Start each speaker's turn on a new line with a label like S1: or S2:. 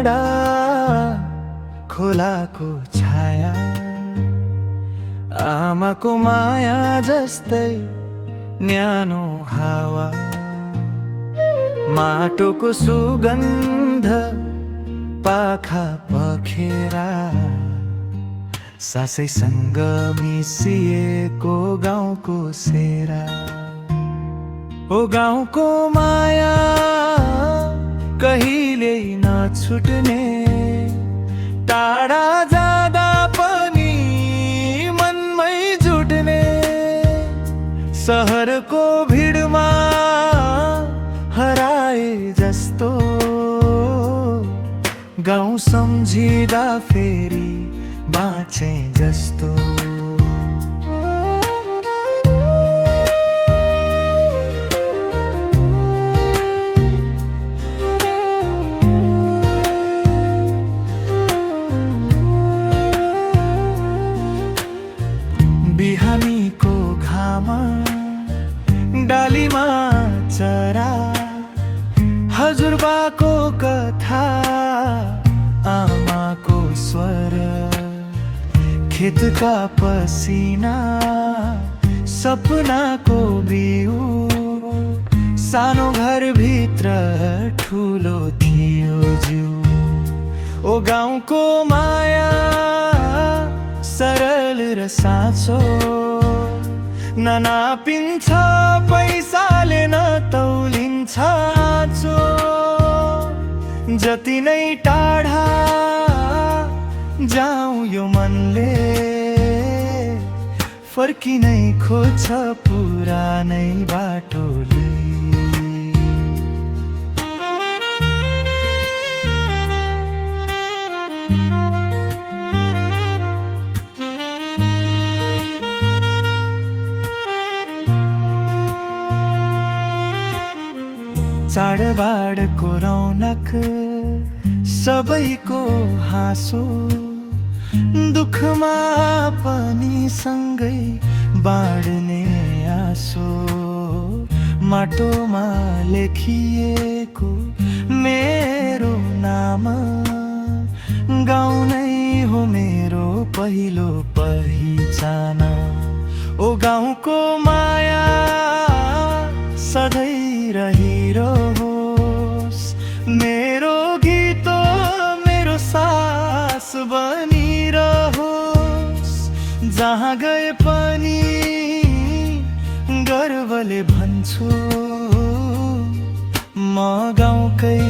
S1: डाँडा खोलाको छाया आमाको माया जस्तै न्यानो हावा माटोको सुगन्ध पाखा पखेरा सासैसँग मिसिएको गाउँको सेरा ओ गाउँको माया कहिल्यै नछुट्ने टाढा जाँदा पनि मनमै जुट्ने सहरको भिडमा हराए जस्तो गाउँ सम्झिँदा फेरि बाँचे जस्तो बिहानीको घाम डालीमा चरा हजुरबाको कथा आमाको स्वर खेतका पसिना सपनाको बिउ सानो घरभित्र ठुलो थियो जिउ ओ गाउँको माया सरल र साँचो ननापिन्छ पैसाले न तौलिन्छ आँचो जति नै टाढा जाऊँ यो मनले फर्किनै खोज्छ पुरानै बाटोले चाडबाडको रौनक सबैको हाँसो दुःखमा पनि सँगै बाँड्ने आसो माटोमा लेखिएको मेरो नाम गाउँ नै हो मेरो पहिलो पहिचान ओ गाउँको माया सधैँ रहिरहोस् मेरो गीत मेरो सास बनिरहोस् जहाँ गए पनि गर्वले भन्छु म गाउँकै